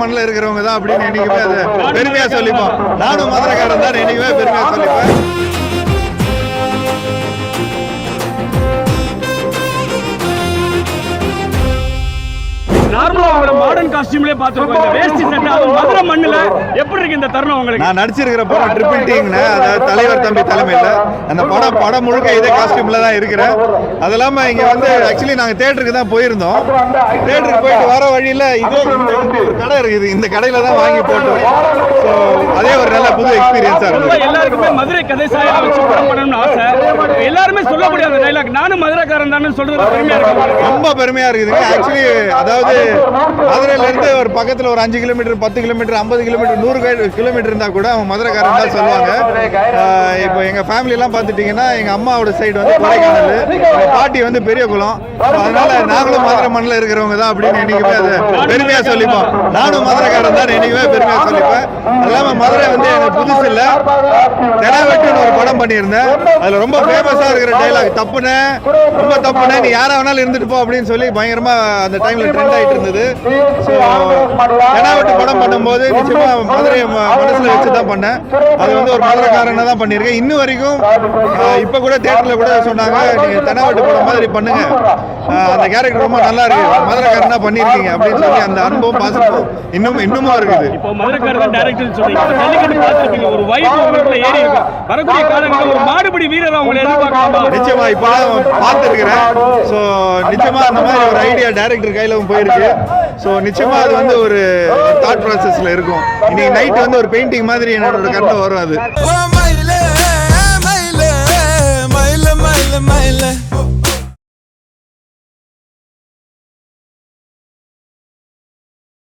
மண்ணில் இருக்கிறவங்க தான் அப்படின்னு என்னைக்குமே அதை பெருமையா சொல்லிப்போம். நானும் மதுரைக்காரன் தான் என்னைக்குமே பெருமையா சொல்லிப்பேன். நார்மலா அவங்களோட மாடர்ன் காஸ்டியூம்லயே பாத்துருக்கோம். இந்த வேஷ்டி சட்டை அது மதுரை மண்ணுல எப்படி இருக்கு இந்த தருணம் உங்களுக்கு? நான் நடிச்சிருக்கிற படம் ட்ரிபிள் டீங்க, அதாவது தலைவர் தம்பி தலைமையில் அந்த படம் முழுக்க இதே காஸ்டியூம்ல தான் இருக்கிறேன். அது இல்லாம இங்க வந்து ஆக்சுவலி நாங்க தியேட்டருக்கு தான் போயிருந்தோம். தியேட்டருக்கு போயிட்டு வர வழியில இதே ஒரு கடை இருக்குது, இந்த கடையில தான் வாங்கி போட்டோம். ஸோ அதே ஒரு நல்ல புது எக்ஸ்பீரியன்ஸா இருக்கு. எல்லாருக்குமே மதுரை கதை சாயலை வச்சு படம் பண்ணணும்னு ஆசை. எல்லாருமே சொல்லக்கூடிய அந்த டைலாக் நானும் மதுரைக்காரன் தான் சொல்றது பெருமையா இருக்கு. ரொம்ப பெருமையா இருக்குதுங்க. ஆக்சுவலி அதாவது மதுரையில இருந்து ஒரு பக்கத்துல ஒரு 5 கிலோமீட்டர் 10 கிலோமீட்டர் 50 கிலோமீட்டர் 100 கிலோமீட்டர் இருந்தா கூட அவங்க மதுரைக்காரன் தான் சொல்லுவாங்க. இப்போ எங்க ஃபேமிலி எல்லாம் பாத்துட்டீங்கன்னா எங்க அம்மாவோட சைடு வந்து கொடைக்கானல், எங்க பாட்டி வந்து பெரிய குளம். அதனால நாங்களும் மதுரை மண்ணில் இருக்கிறவங்க தான் அப்படின்னு என்னைக்குமே அதை பெருமையா சொல்லிப்போம். நானும் மதுரைக்காரன் தான் என்னைக்குமே பெருமையா சொல்லிப்பேன். அது இல்லாம மதுரை வந்து எனக்கு புதுசு இல்ல, தெனாவெட்டுன்னு ஒரு படம் பண்ணியிருந்தேன். அதுல ரொம்ப ஃபேமஸா இருக்கிற டைலாக் தப்புனே ரொம்ப தப்புனே, நீ யாரா வேணாலும் இருந்துட்டு போ அப்படின்னு சொல்லி பயங்கரமா அந்த டைம்ல ட்ரெண்ட் ஆயிட்டு இருந்தது. ஸோ தெனாவெட்டு படம் பண்ணும்போது நிச்சயமா மதுரையை மனசுல வச்சு தான் பண்ணேன். அது வந்து ஒரு மதுரைக்காரனை தான் பண்ணியிருக்கேன். இன்னும் வரைக்கும் இப்ப கூட தியேட்டர்ல கூட சொன்னாங்க, நீங்க தெனாவெட்டு படம் மாதிரி பண்ணுங்க, அந்த கேரக்டர் ரொம்ப நல்லா இருக்கு, மதுரைக்காரனா பண்ணிருக்கீங்க அப்படின்னு சொல்லி அந்த அனுபவம் பாசமும் இன்னமும் இருக்குது. இப்போ மதுரைக்காரன் டைரக்டர் சொல்றீங்க, ஜல்லிக்கட்டு பார்த்திருப்பீங்க, ஒரு வைப் உங்களுக்குள்ள ஏறி இருக்கு. வரக்கூடிய காலங்களில் ஒரு மாடுபிடி வீரரா உங்களை எதிர்பார்க்கலாமா? நிச்சயமா இப்போ பார்த்துருக்கிறேன். ஸோ நிச்சயமா அந்த மாதிரி ஒரு ஐடியா டைரக்டர் கையிலும் போயிருக்கு. ஸோ நிச்சயமா அது வந்து ஒரு தாட் ப்ராசஸ்ல இருக்கும். இன்னைக்கு நைட் வந்து ஒரு பெயிண்டிங் மாதிரி என்னோட கண்ணில் வரும் அது.